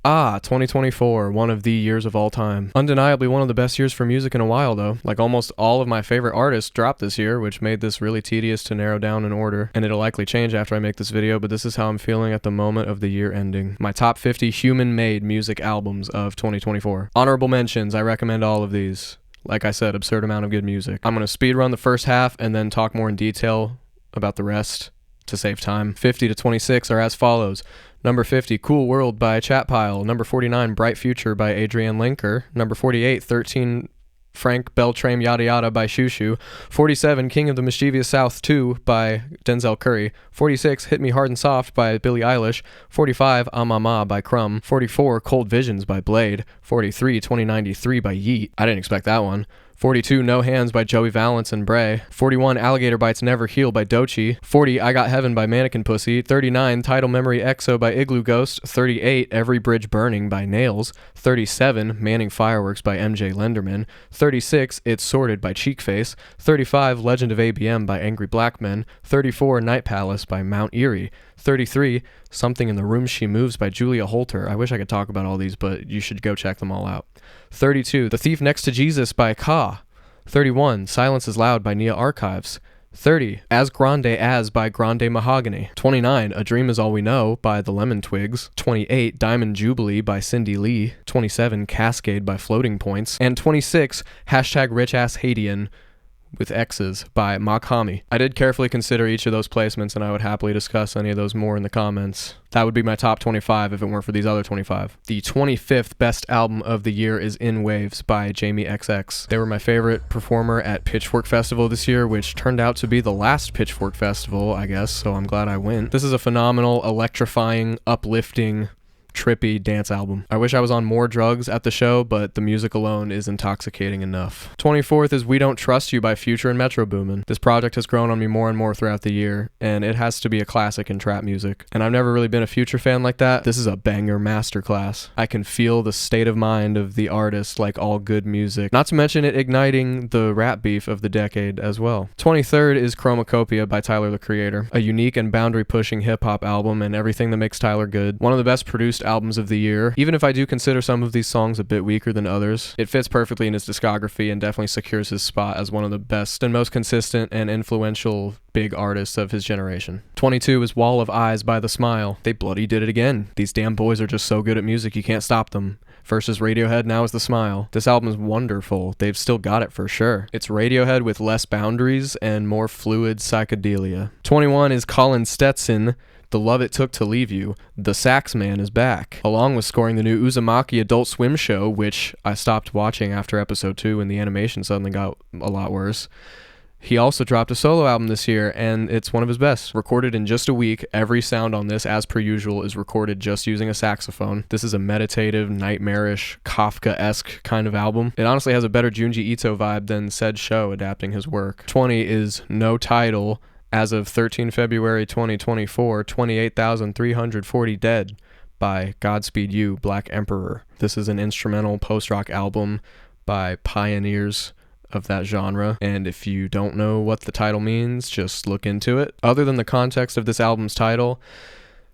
2024, one of the years of all time. Undeniably one of the best years for music in a while, though. Like, almost all of my favorite artists dropped this year, which made this really tedious to narrow down in order. And it'll likely change after I make this video, but this is how I'm feeling at the moment of the year ending. My top 50 human-made music albums of 2024. Honorable mentions, I recommend all of these. Like I said, absurd amount of good music. I'm going to speedrun the first half and then talk more in detail about the rest to save time. 50 to 26 are as follows. Number 50, Cool World by Chatpile. Number 49, Bright Future by Adrienne Linker. Number 48, 13 Frank Beltrame Yada Yada by Shushu. 47, King of the Mischievous South 2 by Denzel Curry. 46, Hit Me Hard and Soft by Billie Eilish. 45, Amama by Crumb. 44, Cold Visions by Blade. 43, 2093 by Yeet. I didn't expect that one. 42, No Hands by Joey Valance and Bray. 41, Alligator Bites Never Heal by Doechii. 40, I Got Heaven by Mannequin Pussy. 39, Tidal Memory EXO by Igloo Ghost. 38, Every Bridge Burning by Nails. 37, Manning Fireworks by MJ Lenderman. 36, It's Sorted by Cheekface. 35, Legend of ABM by Angry Black Men. 34, Night Palace by Mount Eerie. 33, Something in the Room She Moves by Julia Holter. I wish I could talk about all these, but you should go check them all out. 32, The Thief Next to Jesus by Ka. 31, Silence is Loud by Nia Archives. 30, As Grande As by Grande Mahogany. 29, A Dream Is All We Know by The Lemon Twigs. 28, Diamond Jubilee by Cindy Lee. 27, Cascade by Floating Points. And 26, Hashtag Rich Ass Hadian with X's by Makhami. I did carefully consider each of those placements, and I would happily discuss any of those more in the comments. That would be my top 25 if it weren't for these other 25. The 25th best album of the year is In Waves by Jamie XX. They were my favorite performer at Pitchfork Festival this year, which turned out to be the last Pitchfork Festival, I guess, so I'm glad I went. This is a phenomenal, electrifying, uplifting, trippy dance album. I wish I was on more drugs at the show, but the music alone is intoxicating enough. 24th is We Don't Trust You by Future and Metro Boomin. This project has grown on me more and more throughout the year, and it has to be a classic in trap music. And I've never really been a Future fan like that. This is a banger masterclass. I can feel the state of mind of the artist like all good music, not to mention it igniting the rap beef of the decade as well. 23rd is Chromacopia by Tyler the Creator, a unique and boundary-pushing hip-hop album and everything that makes Tyler good. One of the best produced albums of the year. Even if I do consider some of these songs a bit weaker than others, it fits perfectly in his discography and definitely secures his spot as one of the best and most consistent and influential big artists of his generation. 22 is Wall of Eyes by The Smile. They bloody did it again. These damn boys are just so good at music, you can't stop them. First is Radiohead, now is The Smile. This album is wonderful. They've still got it for sure. It's Radiohead with less boundaries and more fluid psychedelia. 21 is Colin Stetson, The Love It Took to Leave You. The Sax Man is back, along with scoring the new Uzumaki Adult Swim show, which I stopped watching after episode 2 and the animation suddenly got a lot worse. He also dropped a solo album this year, and it's one of his best. Recorded in just a week, every sound on this, as per usual, is recorded just using a saxophone. This is a meditative, nightmarish, Kafka-esque kind of album. It honestly has a better Junji Ito vibe than said show adapting his work. 20 is No Title. As of 13 February 2024, 28,340 dead by Godspeed You, Black Emperor. This is an instrumental post-rock album by pioneers of that genre, and if you don't know what the title means, just look into it. Other than the context of this album's title,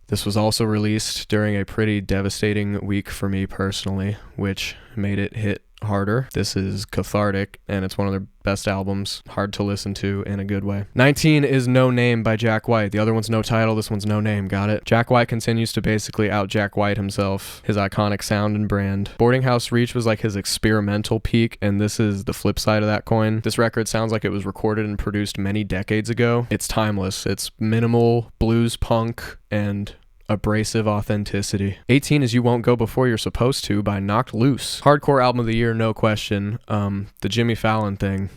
this was also released during a pretty devastating week for me personally, which made it hit harder. This is cathartic, and it's one of their best albums. Hard to listen to in a good way. 19 is No Name by Jack White. The other one's No Title, this one's No Name. Got it? Jack White continues to basically out Jack White himself, his iconic sound and brand. Boarding House Reach was like his experimental peak, and this is the flip side of that coin. This record sounds like it was recorded and produced many decades ago. It's timeless. It's minimal blues punk and abrasive authenticity. 18 is You Won't Go Before You're Supposed To by Knocked Loose. Hardcore album of the year, no question. The Jimmy Fallon thing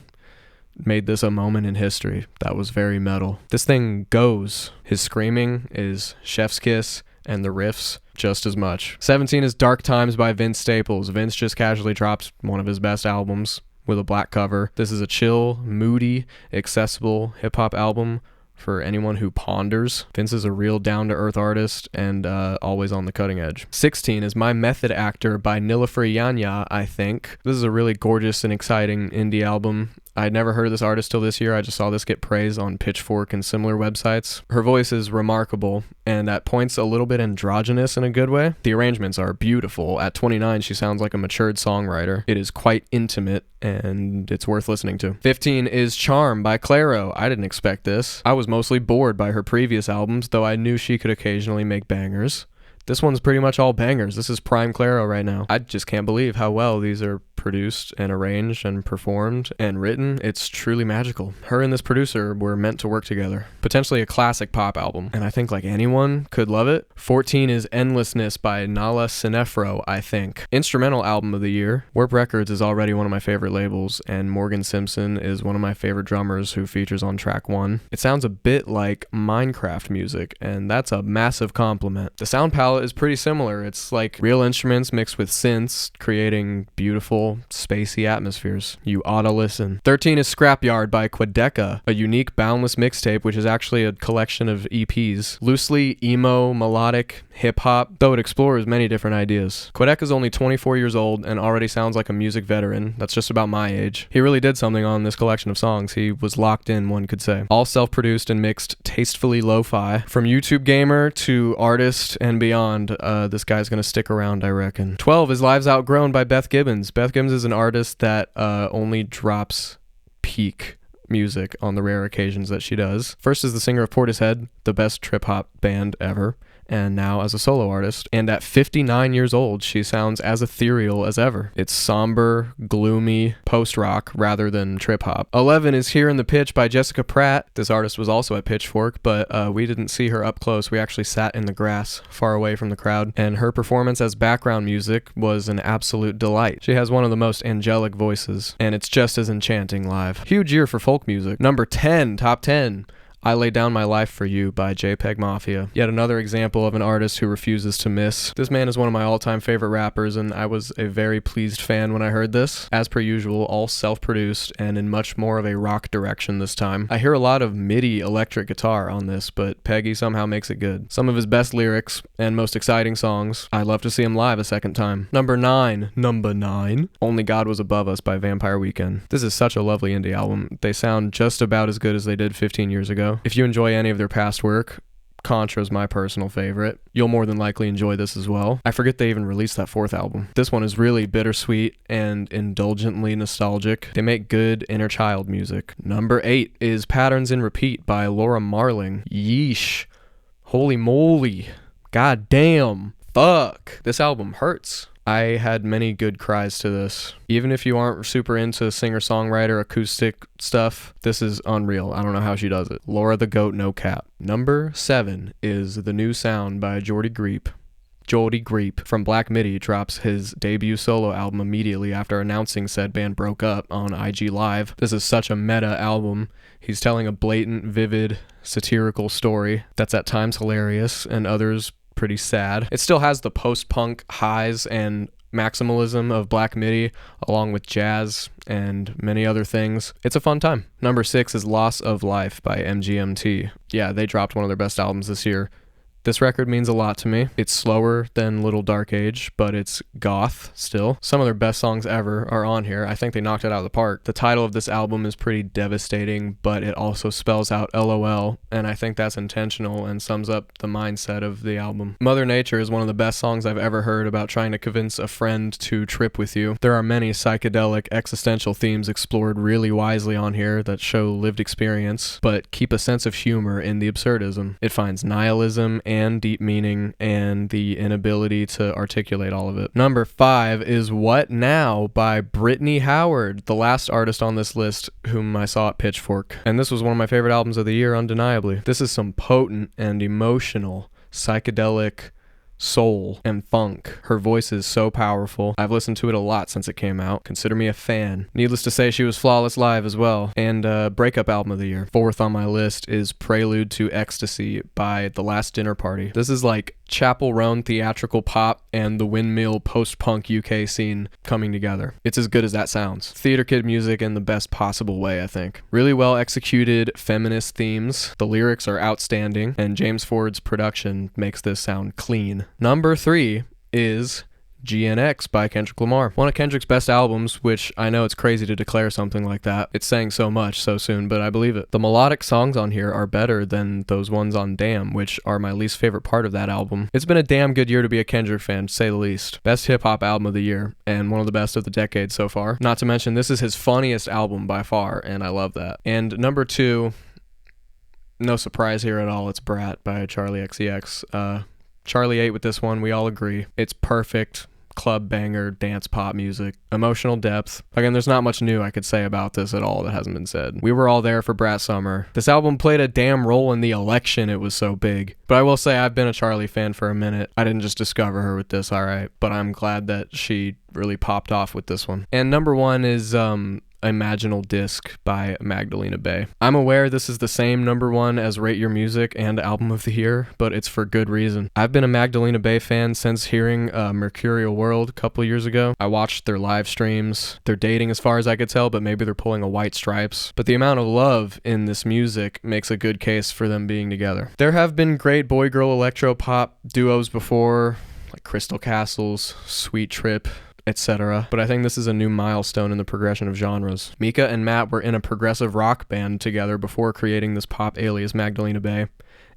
made this a moment in history. That was very metal. This thing goes. His screaming is chef's kiss, and the riffs just as much. 17 is Dark Times by Vince Staples. Vince just casually dropped one of his best albums with a black cover. This is a chill, moody, accessible hip-hop album for anyone who ponders. Vince is a real down-to-earth artist and always on the cutting edge. 16 is My Method Actor by Nilüfer Yanya, I think. This is a really gorgeous and exciting indie album. I'd never heard of this artist till this year. I just saw this get praise on Pitchfork and similar websites. Her voice is remarkable, and at points a little bit androgynous in a good way. The arrangements are beautiful. At 29, she sounds like a matured songwriter. It is quite intimate, and it's worth listening to. 15 is Charm by Clairo. I didn't expect this. I was mostly bored by her previous albums, though I knew she could occasionally make bangers. This one's pretty much all bangers. This is prime Clairo right now. I just can't believe how well these are produced and arranged and performed and written. It's truly magical. Her and this producer were meant to work together. Potentially a classic pop album, and I think like anyone could love it. 14 is Endlessness by Nala Sinefro, I think. Instrumental album of the year. Warp Records is already one of my favorite labels, and Morgan Simpson is one of my favorite drummers who features on track 1. It sounds a bit like Minecraft music, and that's a massive compliment. The sound palette is pretty similar. It's like real instruments mixed with synths, creating beautiful, spacey atmospheres. You oughta listen. 13 is Scrapyard by Quedeca, a unique Boundless mixtape, which is actually a collection of EPs. Loosely emo, melodic, hip-hop, though it explores many different ideas. Quedeca's only 24 years old and already sounds like a music veteran. That's just about my age. He really did something on this collection of songs. He was locked in, one could say. All self-produced and mixed tastefully lo-fi. From YouTube gamer to artist and beyond, this guy's gonna stick around, I reckon. 12 is Lives Outgrown by Beth Gibbons. Beth Gibbons is an artist that only drops peak music on the rare occasions that she does. First is the singer of Portishead, the best trip-hop band ever, and now as a solo artist. And at 59 years old, she sounds as ethereal as ever. It's somber, gloomy, post-rock rather than trip-hop. 11 is Here in the Pitch by Jessica Pratt. This artist was also at Pitchfork, but we didn't see her up close. We actually sat in the grass, far away from the crowd, and her performance as background music was an absolute delight. She has one of the most angelic voices, and it's just as enchanting live. Huge year for folk music. Number 10, top 10. I Lay Down My Life for You by JPEG Mafia. Yet another example of an artist who refuses to miss. This man is one of my all-time favorite rappers, and I was a very pleased fan when I heard this. As per usual, all self-produced and in much more of a rock direction this time. I hear a lot of MIDI electric guitar on this, but Peggy somehow makes it good. Some of his best lyrics and most exciting songs. I'd love to see him live a second time. Number 9. Only God Was Above Us by Vampire Weekend. This is such a lovely indie album. They sound just about as good as they did 15 years ago. If you enjoy any of their past work, Contra's my personal favorite. You'll more than likely enjoy this as well. I forget they even released that 4th album. This one is really bittersweet and indulgently nostalgic. They make good inner child music. Number 8 is Patterns in Repeat by Laura Marling. Yeesh. Holy moly. God damn. Fuck. This album hurts. I had many good cries to this. Even if you aren't super into singer-songwriter acoustic stuff, this is unreal. I don't know how she does it. Laura the Goat, no cap. Number 7 is The New Sound by Jordy Greep. Jordy Greep from Black Midi drops his debut solo album immediately after announcing said band broke up on IG Live. This is such a meta album. He's telling a blatant, vivid, satirical story that's at times hilarious and others pretty sad. It still has the post-punk highs and maximalism of Black Midi, along with jazz and many other things. It's a fun time. Number 6 is Loss of Life by MGMT. Yeah, they dropped one of their best albums this year. This record means a lot to me. It's slower than Little Dark Age, but it's goth still. Some of their best songs ever are on here. I think they knocked it out of the park. The title of this album is pretty devastating, but it also spells out LOL, and I think that's intentional and sums up the mindset of the album. Mother Nature is one of the best songs I've ever heard about trying to convince a friend to trip with you. There are many psychedelic existential themes explored really wisely on here that show lived experience, but keep a sense of humor in the absurdism. It finds nihilism and deep meaning and the inability to articulate all of it. Number 5 is What Now by Brittany Howard, the last artist on this list whom I saw at Pitchfork. And this was one of my favorite albums of the year, undeniably. This is some potent and emotional, psychedelic soul and funk. Her voice is so powerful. I've listened to it a lot since it came out. Consider me a fan. Needless to say, she was flawless live as well. And breakup album of the year. 4th on my list is Prelude to Ecstasy by The Last Dinner Party. This is like Chapel Roan theatrical pop and the windmill post-punk UK scene coming together. It's as good as that sounds. Theater kid music in the best possible way, I think. Really well executed feminist themes. The lyrics are outstanding, and James Ford's production makes this sound clean. Number 3 is GNX by Kendrick Lamar. One of Kendrick's best albums, which I know it's crazy to declare something like that. It's saying so much so soon, but I believe it. The melodic songs on here are better than those ones on Damn, which are my least favorite part of that album. It's been a damn good year to be a Kendrick fan, to say the least. Best hip-hop album of the year, and one of the best of the decade so far. Not to mention, this is his funniest album by far, and I love that. And number 2, no surprise here at all, it's Brat by Charlie XCX. Charlie ate with this one, we all agree. It's perfect. Club banger, dance pop music, emotional depth. Again, there's not much new I could say about this at all that hasn't been said. We were all there for Brat Summer. This album played a damn role in the election, it was so big. But I will say I've been a Charlie fan for a minute. I didn't just discover her with this, alright, but I'm glad that she really popped off with this one. And number 1 is Imaginal Disc by Magdalena Bay. I'm aware this is the same number 1 as Rate Your Music and Album of the Year, but it's for good reason. I've been a Magdalena Bay fan since hearing Mercurial World a couple years ago. I watched their live streams. They're dating as far as I could tell, but maybe they're pulling a White Stripes. But the amount of love in this music makes a good case for them being together. There have been great boy-girl electro-pop duos before, like Crystal Castles, Sweet Trip, etc. But I think this is a new milestone in the progression of genres. Mika and Matt were in a progressive rock band together before creating this pop alias Magdalena Bay,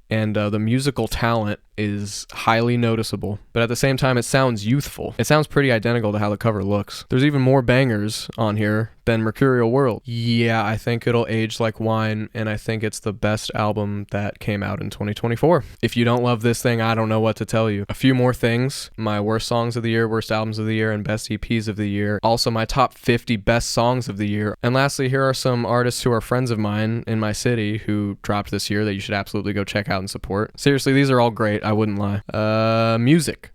and the musical talent is highly noticeable, but at the same time it sounds youthful. It sounds pretty identical to how the cover looks. There's even more bangers on here than Mercurial World. Yeah, I think it'll age like wine, and I think it's the best album that came out in 2024. If you don't love this thing, I don't know what to tell you. A few more things: my worst songs of the year, worst albums of the year, and best EPs of the year. Also my top 50 best songs of the year. And lastly, here are some artists who are friends of mine in my city who dropped this year that you should absolutely go check out and support. Seriously, these are all great. I wouldn't lie. Music.